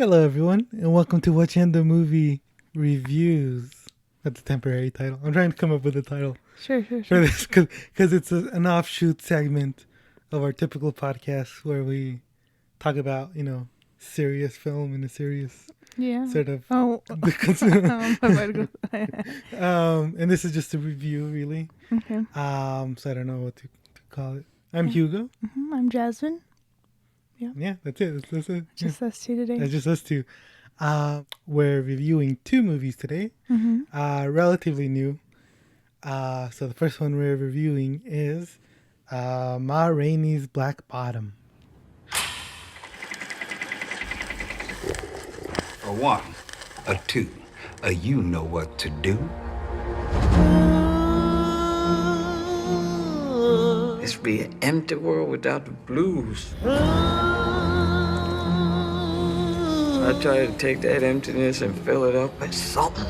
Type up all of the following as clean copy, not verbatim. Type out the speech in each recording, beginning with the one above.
Hello, everyone, and welcome to Watcheando movie reviews. That's a temporary title. I'm trying to come up with a title Sure. for this because it's an offshoot segment of our typical podcast where we talk about, serious film in a serious sort of. Oh. And this is just a review, really. Okay. So I don't know what to call it. I'm Hugo. I'm Jazmin. Yeah, that's it. That's it. Just us two today. That's just us two. We're reviewing two movies today. Relatively new. So the first one we're reviewing is Ma Rainey's Black Bottom. A one, a two, a you know what to do. This be an empty world without the blues. I try to take that emptiness and fill it up with something.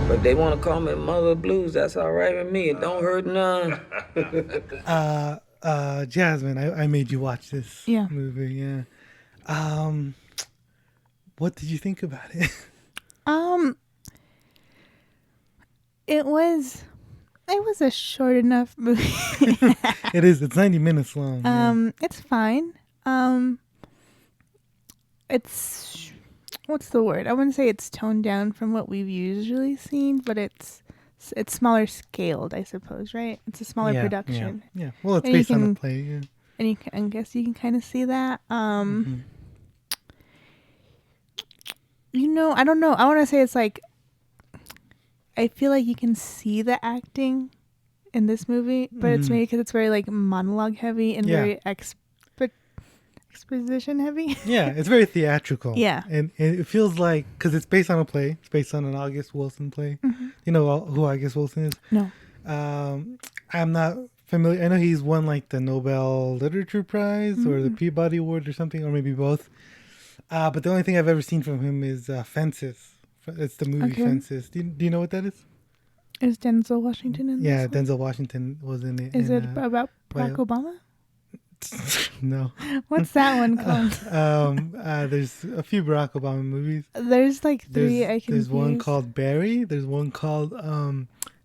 But they want to call me Mother Blues. That's all right with me. It don't hurt none. Jazmin, I made you watch this Yeah. movie. Yeah. What did you think about it? It was a short enough movie. It is. It's 90 minutes long. It's fine. It's what's the word? I wouldn't say it's toned down from what we've usually seen, but it's smaller scaled, I suppose, right? It's a smaller production. Yeah. Well, it's And based on a play. Yeah. And I guess you can kind of see that. I don't know. I want to say it's like, I feel like you can see the acting in this movie, but it's maybe because it's very like monologue heavy and very exposition heavy. Yeah, it's very theatrical. Yeah. And it feels like, because it's based on a play, it's based on an August Wilson play. You know who August Wilson is? No. I'm not familiar. I know he's won like the Nobel Literature Prize or the Peabody Award or something, or maybe both. But the only thing I've ever seen from him is Fences. It's the movie Fences. Do you know what that is? Is Denzel Washington in this? Yeah, one? Denzel Washington was in it. Is it about Barack Obama? No. What's that one called? There's a few Barack Obama movies. There's like three I can There's one called Barry. There's one called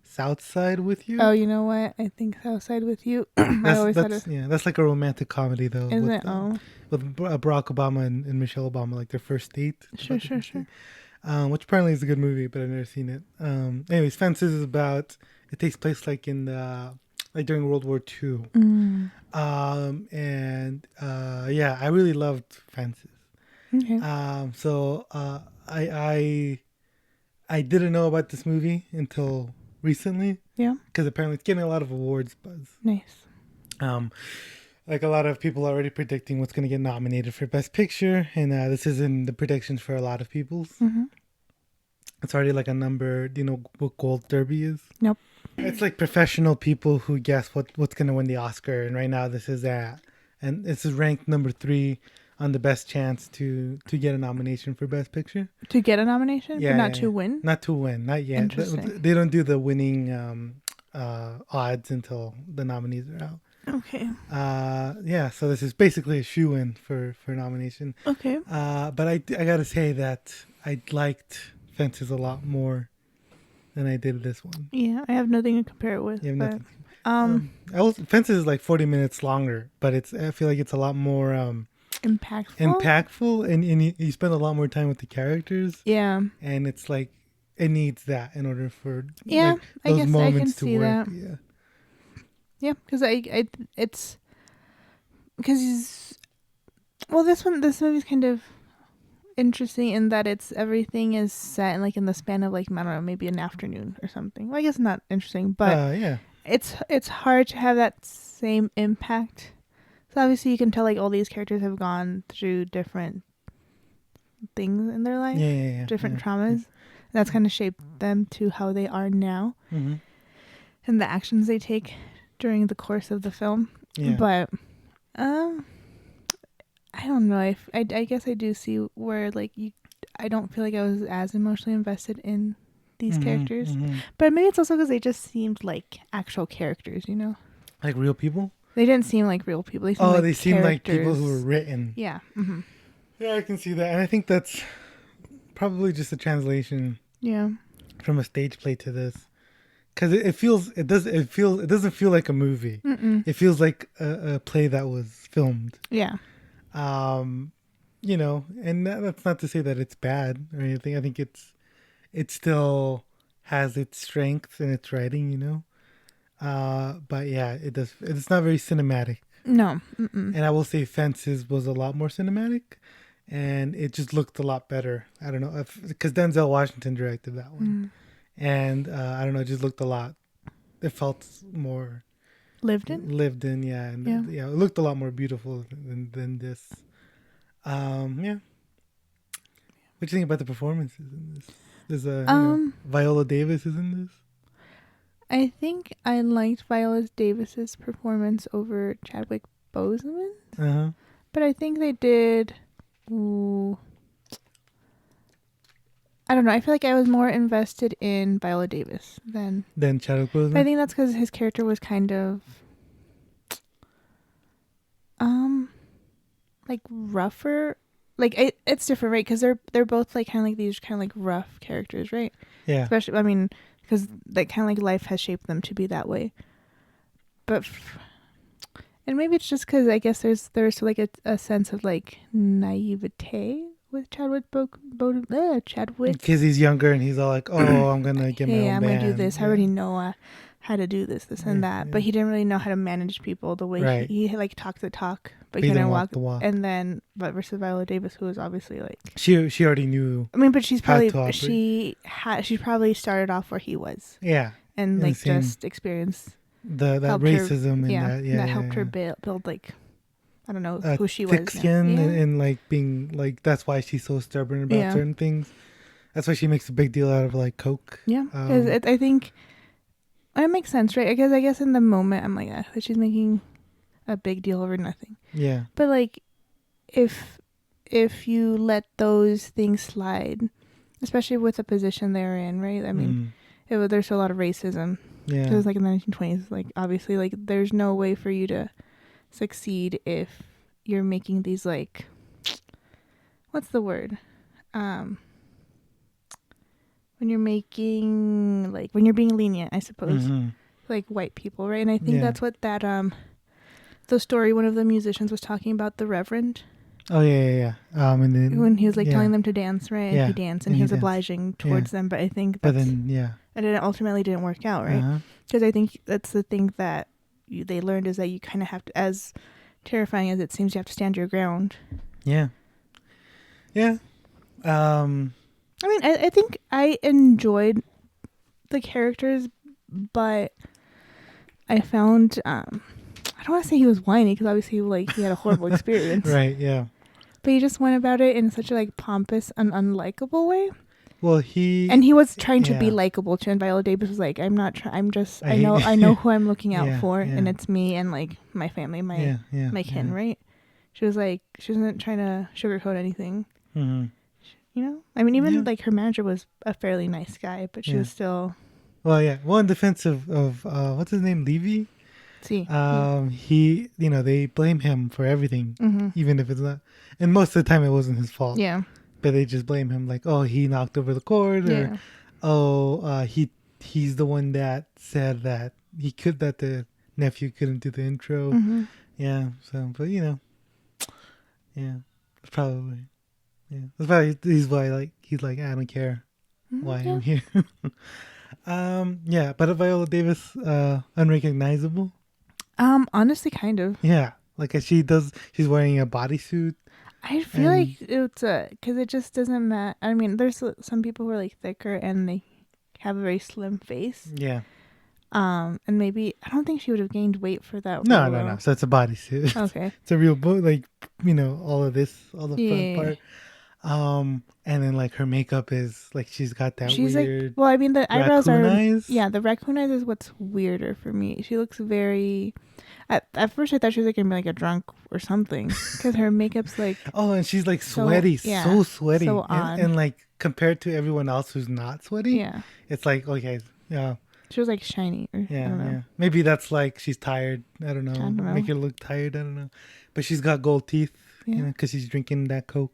Southside with You. Oh, you know what? I think Southside with You. I always thought it. Yeah, that's like a romantic comedy though. Is with, it? Oh. With Barack Obama and Michelle Obama, like their first date. Sure. Which apparently is a good movie, but I've never seen it. Anyways, Fences is about. It takes place like in the during World War II. I really loved Fences. Okay. So I didn't know about this movie until recently. Yeah. Because apparently it's getting a lot of awards buzz. Nice. Like a lot of people are already predicting what's going to get nominated for Best Picture, and this is in the predictions for a lot of people's. It's already like a number. Do you know what Gold Derby is? Nope. It's like professional people who guess what's going to win the Oscar, and right now this is that, and this is ranked number 3 on the best chance to get a nomination for Best Picture. To get a nomination, Yeah, but not to win. Not to win, not yet. Interesting. They don't do the winning odds until the nominees are out. Okay. So this is basically a shoe-in for nomination. Okay. But I gotta say that I liked Fences a lot more than I did this one. Yeah, I have nothing to compare it with. You have nothing. Fences is like 40 minutes longer, but I feel like it's a lot more impactful, and you spend a lot more time with the characters. Yeah. And it's like it needs that in order for I those guess moments I can to see work. that. Yeah. Yeah, because it's because this movie's kind of interesting in that everything is set in the span of I don't know, maybe an afternoon or something. Well, I guess not interesting, but it's hard to have that same impact. So obviously you can tell all these characters have gone through different things in their life, different traumas. And that's kind of shaped them to how they are now, and the actions they take during the course of the film. But I don't know. I guess I do see where I don't feel like I was as emotionally invested in these characters. But maybe it's also because they just seemed like actual characters, Like real people? They didn't seem like real people. They seemed like they seem like people who were characters. written. Yeah. Mm-hmm. Yeah, I can see that, and I think that's probably just a translation Yeah. from a stage play to this, because it doesn't feel like a movie. Mm-mm. It feels like a play that was filmed. Yeah. You know, and that's not to say that it's bad or anything. I think it still has its strengths in its writing, you know. But yeah, it's not very cinematic. No. Mm-mm. And I will say Fences was a lot more cinematic, and it just looked a lot better. I don't know because Denzel Washington directed that one, and I don't know, it just looked a lot. It felt more Lived in. yeah, and Yeah. it looked a lot more beautiful than this. Yeah. What do you think about the performances in this? There's Viola Davis is in this. I think I liked Viola Davis's performance over Chadwick Boseman, but I think they did. Ooh, I don't know. I feel like I was more invested in Viola Davis than Chadwick Boseman. But I think that's because his character was kind of like rougher. Like it's different, right? Because they're both like kind of like these kind of like rough characters, right? Yeah. Especially, I mean, because like kind of like life has shaped them to be that way. But and maybe it's just because I guess there's like a sense of like naivete with Chadwick Chadwick. Because he's younger and he's all like, "Oh, I'm gonna get my own I'm band. gonna do this. Yeah. I already know how to do this and that." Yeah. But he didn't really know how to manage people the way Right. he like talked the talk, but He he didn't didn't walk the walk. And then, but versus Viola Davis, who was obviously like She already knew. I mean, but she's how to probably operate. she probably started off where he was. Yeah. And like just experienced that helped racism her, and that helped her build like I don't know who she thick was. skin and like being like that's why she's so stubborn about certain things. That's why she makes a big deal out of like coke. Yeah, because I think it makes sense, right? Because I guess in the moment I'm like, she's making a big deal over nothing. Yeah. But like, if you let those things slide, especially with the position they're in, right? I mean, there's a lot of racism. Yeah. Because like in the 1920s, like obviously, like there's no way for you to succeed if you're making these like, what's the word? When you're making like when you're being lenient, I suppose, like white people, right? And I think that's what that the story one of the musicians was talking about, the Reverend. Oh yeah. And then when he was like telling them to dance, right? And he danced, and he was obliging towards them. But I think and it ultimately didn't work out, right? Because I think that's the thing that they learned is that you kind of have to, as terrifying as it seems, you have to stand your ground. Yeah. I mean, I think I enjoyed the characters, but I found I don't want to say he was whiny because obviously like he had a horrible experience, right? Yeah. But he just went about it in such a like pompous and unlikable way. Well, he was trying to be likable too, and Viola Davis was like, "I'm not trying. I'm just. I know who I'm looking out for, and it's me and like my family, my kin, right?" She was like, she wasn't trying to sugarcoat anything. Mm-hmm. You know, I mean, even like her manager was a fairly nice guy, but she was still. Well, yeah. Well, in defense of what's his name, Levy. See. He, they blame him for everything, even if it's not. And most of the time, it wasn't his fault. Yeah. But they just blame him, like, oh, he knocked over the cord, or he's the one that said that the nephew couldn't do the intro. Mm-hmm. Yeah. So, but probably. Yeah, that's probably he's like I don't care why I'm here. But Viola Davis, unrecognizable. Honestly, kind of. Yeah, like she's wearing a bodysuit. I feel like it's because it just doesn't matter. I mean, there's some people who are like thicker and they have a very slim face. Yeah. And maybe I don't think she would have gained weight for that. No. So it's a bodysuit. Okay. It's a real boat, like all of this, all the front part. And then like her makeup is like she's got that weird. Like, well, I mean the eyebrows are. Eyes. Yeah, the raccoon eyes is what's weirder for me. She looks very. At first, I thought she was like gonna be like a drunk or something because her makeup's like. Oh, and she's like sweaty, so sweaty, so odd. And like compared to everyone else who's not sweaty, it's like okay, She was like shiny. Or, I don't know. Yeah. Maybe that's like she's tired. I don't know. I don't know. Make her look tired. I don't know. But she's got gold teeth. Yeah. You know, because she's drinking that Coke.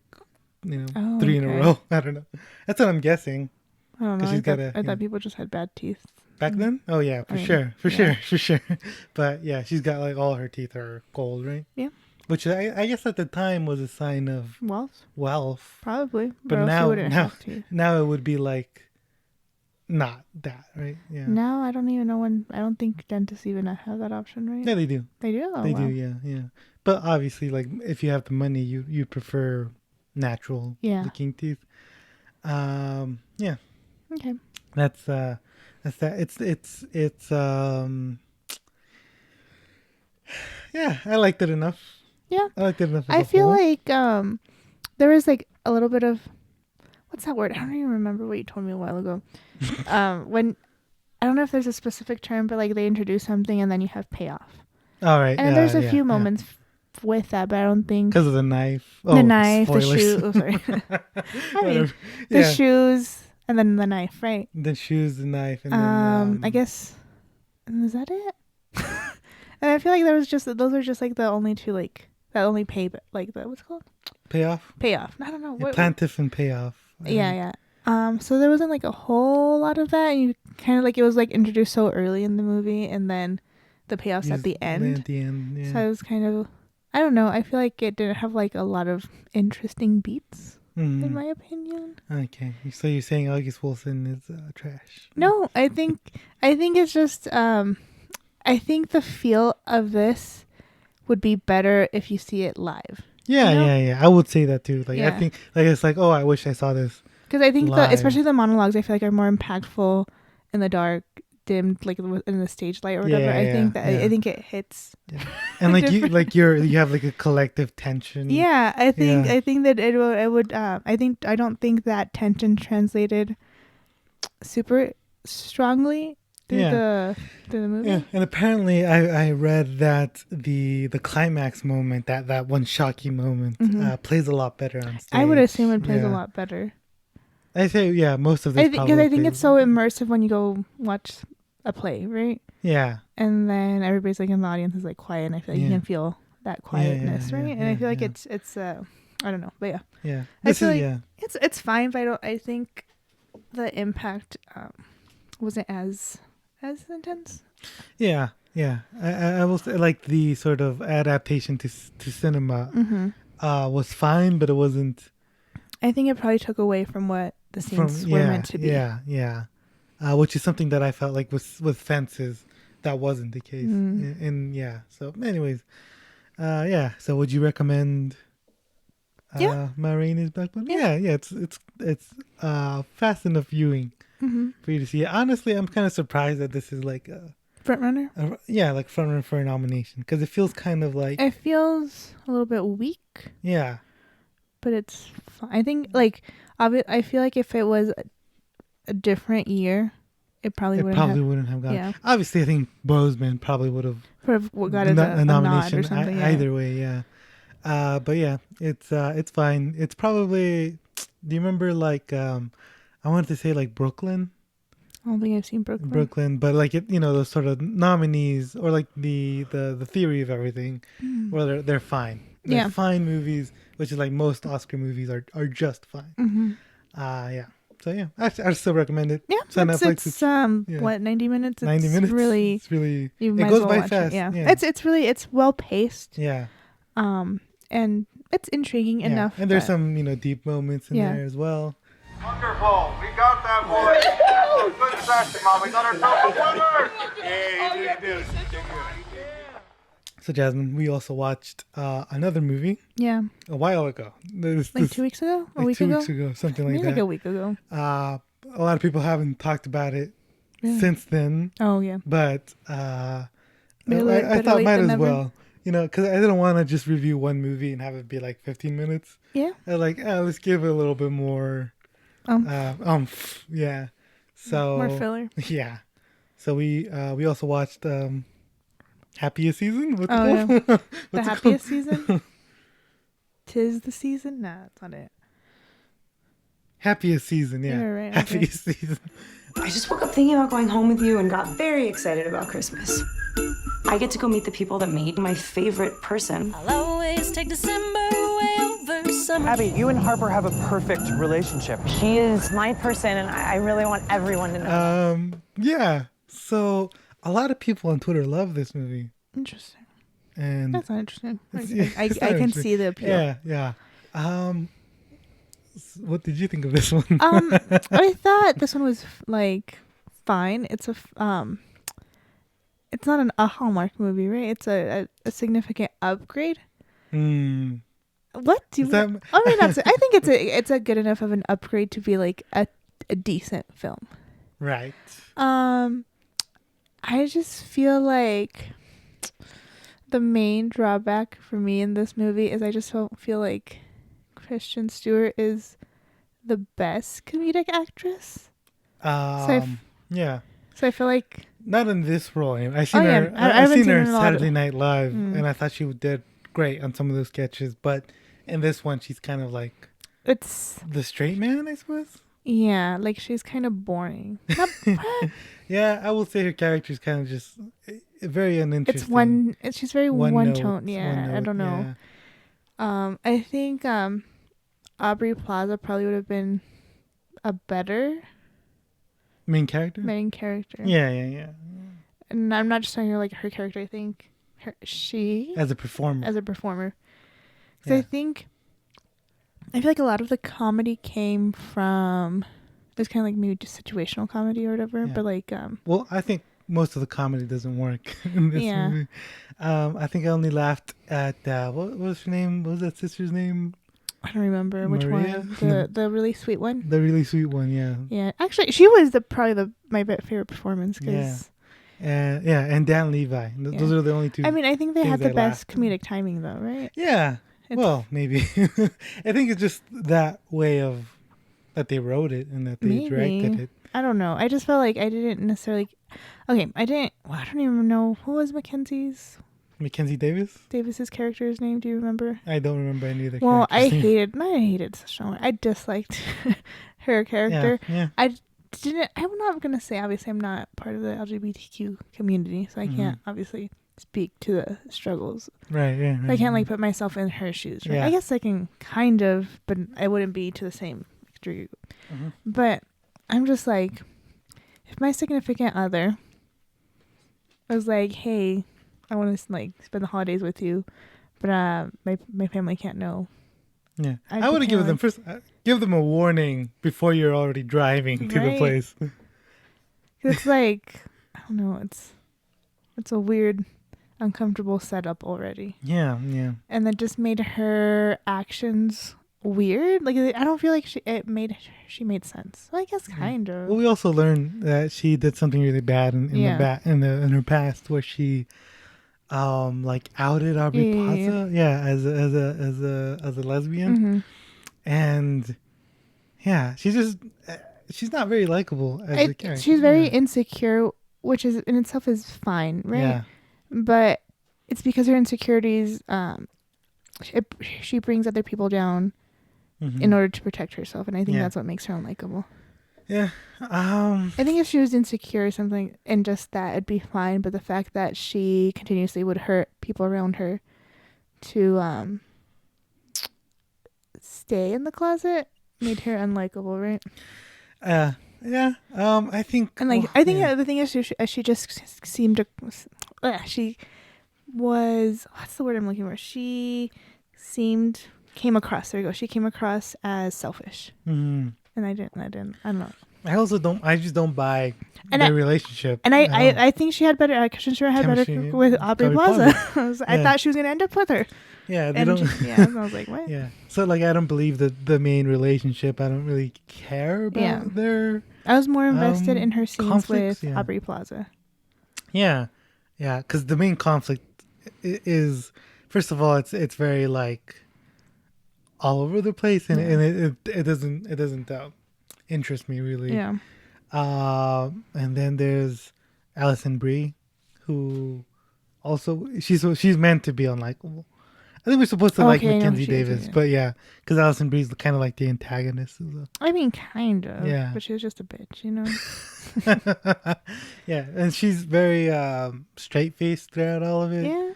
You know, Oh, 3 in a okay. row. I don't know. That's what I'm guessing. I don't know. 'Cause she's I thought people just had bad teeth. Back then? Oh yeah, for sure. But yeah, she's got like all her teeth are gold, right? Yeah. Which I guess at the time was a sign of wealth. Probably. But or else you now wouldn't have teeth. now it would be like not that, right? Yeah. Now I don't even know when. I don't think dentists even have that option, right? Yeah, they do. They do. Oh, They wow. do, yeah. But obviously, like if you have the money, you prefer natural looking teeth. Yeah. Okay. That's that. It's yeah, I liked it enough. Yeah. I liked it enough. I feel like there was like a little bit of, what's that word? I don't even remember what you told me a while ago. When I don't know if there's a specific term, but like they introduce something and then you have payoff. All right. And there's a few moments with that, but I don't think because of the knife. The knife, spoilers. the shoe. Oh, sorry. I mean, the shoes and then the knife, right? The shoes, the knife, and then I guess. And is that it? And I feel like those are just like the only two, like that only pay, like the what's it called? payoff. I don't know what. Plantiff and payoff. Yeah. So there wasn't like a whole lot of that. And you kind of like it was like introduced so early in the movie, and then the payoffs at the end. Yeah. So I was kind of, I don't know. I feel like it didn't have like a lot of interesting beats, in my opinion. Okay, so you're saying August Wilson is trash? No, I think it's just I think the feel of this would be better if you see it live. Yeah, you know? yeah. I would say that too. Like I think like it's like, oh, I wish I saw this. Because I think live. especially the monologues, I feel like are more impactful in the dark, dimmed, like in the stage light or whatever. I think it hits. Yeah. And like you have like a collective tension. Yeah, I think that it would. I don't think that tension translated super strongly through the movie. Yeah, and apparently I read that the climax moment, that one shocking moment, plays a lot better on stage. I would assume it plays a lot better. I say most of this. Because I think it's so immersive when you go watch a play, right? Yeah. And then everybody's like in the audience is like quiet, and I feel like you can feel that quietness, right? And I feel like it's I don't know, but yeah. It's fine, but I think the impact wasn't as intense. Yeah. I will say like the sort of adaptation to cinema was fine, but it wasn't. I think it probably took away from what the scenes were meant to be. Yeah. Which is something that I felt like with Fences that wasn't the case. And yeah. So anyways, So would you recommend Ma Rainey's Black Bottom? Yeah. It's fast enough viewing for you to see it. Honestly, I'm kind of surprised that this is like a front runner. Like front runner for a nomination, because it feels kind of like it feels a little bit weak. Yeah. But it's fine. I think like I feel like if it was a different year, it probably wouldn't have gone. Yeah. Obviously, I think Boseman probably would have got a nomination or something. Either way, yeah. But yeah, it's fine. It's probably. Do you remember like I wanted to say like Brooklyn? I don't think I've seen Brooklyn. Brooklyn, but like those sort of nominees or like the theory of everything, where they're fine. They're fine movies, which is like most Oscar movies are just fine. So yeah, I still recommend it. Yeah, so Netflix, what 90 minutes? 90 minutes. Really, it's really. You it goes by fast. Yeah, it's well paced. Yeah. And it's intriguing enough. And there's some deep moments in there as well. Wonderful, we got that boy. Good session, Mom. We got ourselves a winner. Yeah, you did. So Jazmin, we also watched another movie. Yeah. A while ago. 2 weeks ago? A week ago? 2 weeks ago, something like that. Like a week ago. A lot of people haven't talked about it since then. Oh, yeah. But I thought might as well. Because I didn't want to just review one movie and have it be like 15 minutes. Yeah. I let's give it a little bit more. Yeah. So more filler. Yeah. So we also watched Happiest Season? What's it called? Yeah. The Happiest Season? 'Tis the Season? Nah, that's not it. Happiest Season, yeah. You're right. Happiest Season. I just woke up thinking about going home with you and got very excited about Christmas. I get to go meet the people that made my favorite person. I'll always take December away over summer. Abby, you and Harper have a perfect relationship. She is my person, and I really want everyone to know. Yeah. So a lot of people on Twitter love this movie. Interesting. And That's not interesting. I it's not can interesting. see the appeal. Yeah. What did you think of this one? I thought this one was like fine. It's it's not a Hallmark movie, right? It's a significant upgrade. What do you? That... I mean, I think it's a good enough of an upgrade to be like a decent film. Right. I just feel like the main drawback for me in this movie is I just don't feel like Kristen Stewart is the best comedic actress. Yeah. So I feel like not in this role. I've seen her. I I've seen her in in Saturday Night Live, and I thought she did great on some of those sketches. But in this one, she's kind of like it's the straight man, I suppose. Yeah, like she's kind of boring. Yeah, I will say her character is kind of just very uninteresting. She's very one tone. Yeah, I don't know. Yeah. I think Aubrey Plaza probably would have been a better main character. Yeah. And I'm not just talking like her character. I think she as a performer. Because I feel like a lot of the comedy came from it's kind of like maybe just situational comedy or whatever. Yeah. But like, well, I think most of the comedy doesn't work in this movie. I think I only laughed at what was her name? What was that sister's name? I don't remember which one. The really sweet one. The really sweet one, yeah. Yeah, actually, she was probably my favorite performance. And Dan Levi. Those are the only two. I mean, I think they had the best comedic timing, though, right? Yeah. Well, maybe. I think it's just that way of that they wrote it and that they directed it. I don't know. I just felt like I didn't necessarily. Okay, I don't even know who was Mackenzie Davis's character's name. Do you remember? I don't remember any of the characters. Well, I hated Sean. I disliked her character. Yeah. I'm not gonna say, obviously I'm not part of the LGBTQ community, so I can't obviously speak to the struggles. Right. I can't like put myself in her shoes. Right? Yeah. I guess I can kind of, but I wouldn't be to the same degree. But I'm just like, if my significant other was like, hey, I want to like spend the holidays with you, but my family can't know. Yeah, I would have give them a warning before you're already driving to the place. It's like, I don't know, it's a weird, uncomfortable setup already. Yeah. And that just made her actions weird. Like, I don't feel like she made sense. So I guess kind of. Well, we also learned that she did something really bad in her past, where she like outed Aubrey Plaza as a lesbian. And she's not very likable as a character. She's very insecure, which is in itself is fine, right? Yeah. But it's because her insecurities she brings other people down in order to protect herself, and I think that's what makes her unlikable. Yeah. I think if she was insecure or something and just that, it'd be fine. But the fact that she continuously would hurt people around her to stay in the closet made her unlikable, right? Yeah. I think. And like, I think the thing is, she just seemed to. She was. What's the word I'm looking for? She came across. There you go. She came across as selfish. And I don't know. I just don't buy their relationship. And I think she had better. Christian Stewart had better with Aubrey Plaza. I thought she was gonna end up with her. Yeah, I was like, what? Yeah. So like, I don't believe the main relationship. I don't really care about their. I was more invested in her scenes with Aubrey Plaza. Yeah, because the main conflict is, first of all, it's very like all over the place, and it doesn't interest me really. Yeah. And then there's Alison Brie, who also she's meant to be unlikable. I think we're supposed to like Okay, I know who Mackenzie she is, Davis, yeah. but yeah, because Allison Brie's kind of like the antagonist. I mean, kind of. Yeah. But she was just a bitch, you know? Yeah, and she's very straight faced throughout all of it. Yeah.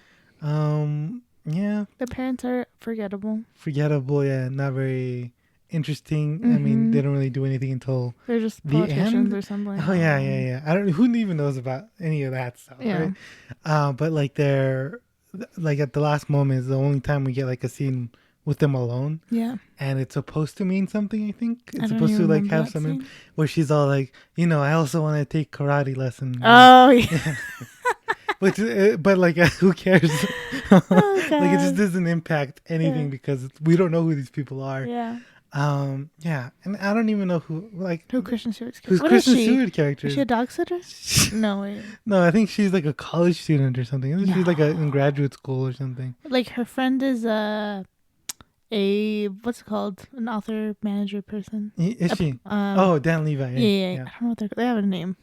Yeah, The parents are forgettable. forgettable. Yeah, not very interesting. I mean, they don't really do anything until They're just the politicians end. or something. Oh yeah. I don't. Who even knows about any of that stuff, Yeah. right? But like they're like at the last moment is the only time we get like a scene with them alone, Yeah. and it's supposed to mean something. I think I it's don't supposed to even like remember have that something scene. where she's all like, I also want to take karate lessons. Oh, yeah. Which, but like, who cares? Like, it God. just doesn't impact anything Yeah. because we don't know who these people are. Yeah. Yeah, and I don't even know who Kristen Stewart's character. who's What Kristen is she? Stewart character. Is she a dog sitter? No, wait. No, I think she's like a college student or something. Isn't she like in graduate school or something? Like her friend is a what's it called? An author manager person. Is she? Dan Levi. Yeah. I don't know what they have a name.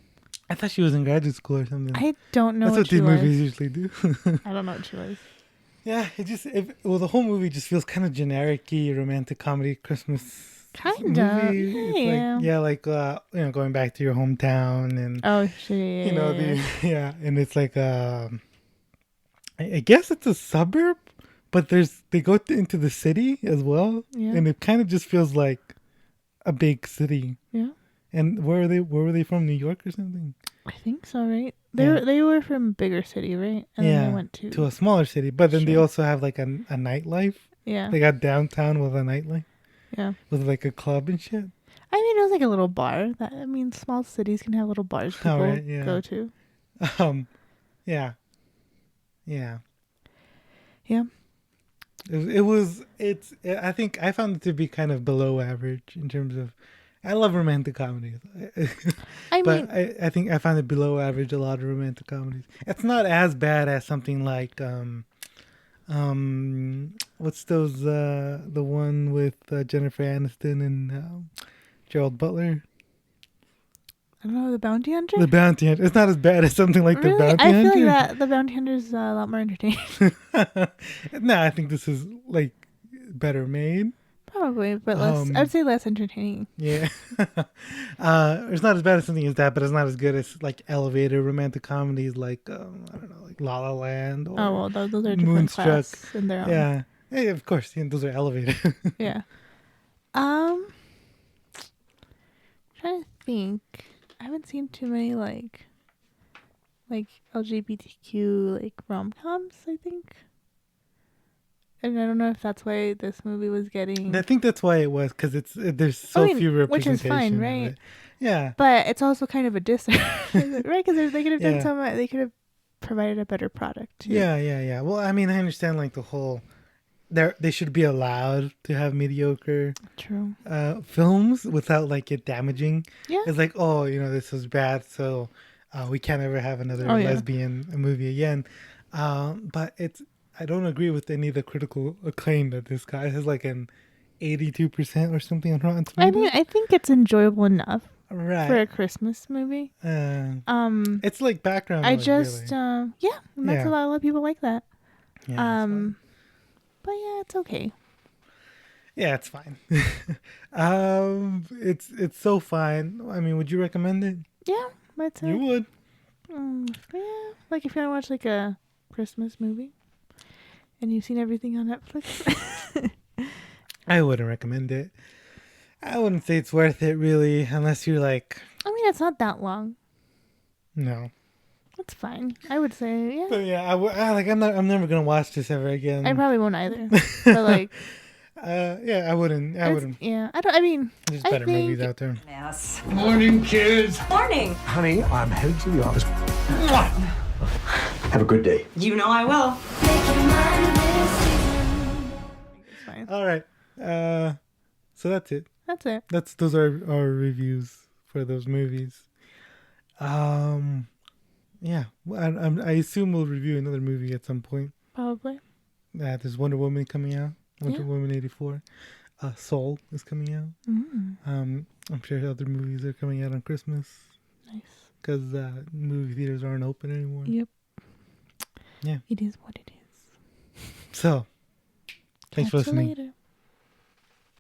I thought she was in graduate school or something. I don't know That's what she these was. movies usually do. I don't know what she was. Yeah, the whole movie just feels kind of generic-y, romantic comedy Christmas Kind of. movie. It's Yeah. like going back to your hometown and Oh, shit. and it's like I guess it's a suburb, but they go into the city as well, Yeah. and it kind of just feels like a big city. Yeah. And where were they from? New York or something? I think so, right? Yeah. They were from a bigger city, right? And then they went to a smaller city, but then they Sure. also have like a nightlife. yeah. They got downtown with a nightlife. Yeah. With like a club and shit. I mean, it was like a little bar. Small cities can have little bars people Alright, yeah. go to. Yeah. Yeah. I think I found it to be kind of below average in terms of, I love romantic comedies. But I think I found it below average, a lot of romantic comedies. It's not as bad as something like, what's those, the one with Jennifer Aniston and Gerald Butler? I don't know, The Bounty Hunter? The Bounty Hunter. It's not as bad as something like Really? The Bounty I Hunter. feel like The Bounty Hunter is a lot more entertaining. No, I think this is like better made. Probably, but less. I would say less entertaining. Yeah. It's not as bad as something as that, but it's not as good as like elevated romantic comedies like I don't know, like La La Land or Those are different Moonstruck. class in their own. Yeah. Yeah, of course. Those are elevated. Yeah. Trying to think. I haven't seen too many like LGBTQ like rom-coms, I think. And I don't know if that's why this movie was getting. I think that's why it was, because there's so few representation. Which is fine, of right? it. Yeah. But it's also kind of a disservice, right? Because they could have done Yeah. they could have provided a better product. Too. Yeah. Well, I mean, I understand like the whole. They should be allowed to have mediocre True. films without like it damaging. Yeah. It's like, this was bad, so we can't ever have another yeah. lesbian movie again. But I don't agree with any of the critical acclaim that this guy has, like an 82% or something on Rotten Tomatoes. I mean, I think it's enjoyable enough right for a Christmas movie. It's like background. I noise, just really. that's a lot of people like that. Yeah, but yeah, it's okay. yeah, it's fine. It's so fine. I mean, would you recommend it? Yeah, but You would. yeah, like if you want to watch like a Christmas movie, and you've seen everything on Netflix. I wouldn't recommend it. I wouldn't say it's worth it, really, unless you're like. I mean, it's not that long. No. It's fine. I would say, yeah. But yeah, I'm never gonna watch this ever again. I probably won't either. But like, yeah, I wouldn't. Yeah, I mean, There's better movies out there. Yes. Morning, kids. Morning. Honey, I'm headed to the office. Have a good day. You know I will. it's fine. All right. So that's it. That's it. Those are our reviews for those movies. Yeah. I assume we'll review another movie at some point. Probably. There's Wonder Woman coming out. Wonder Woman 84. Soul is coming out. Mm. I'm sure other movies are coming out on Christmas. Nice. Because movie theaters aren't open anymore. Yep. Yeah. It is what it is. So, Thanks for Catch you listening. later.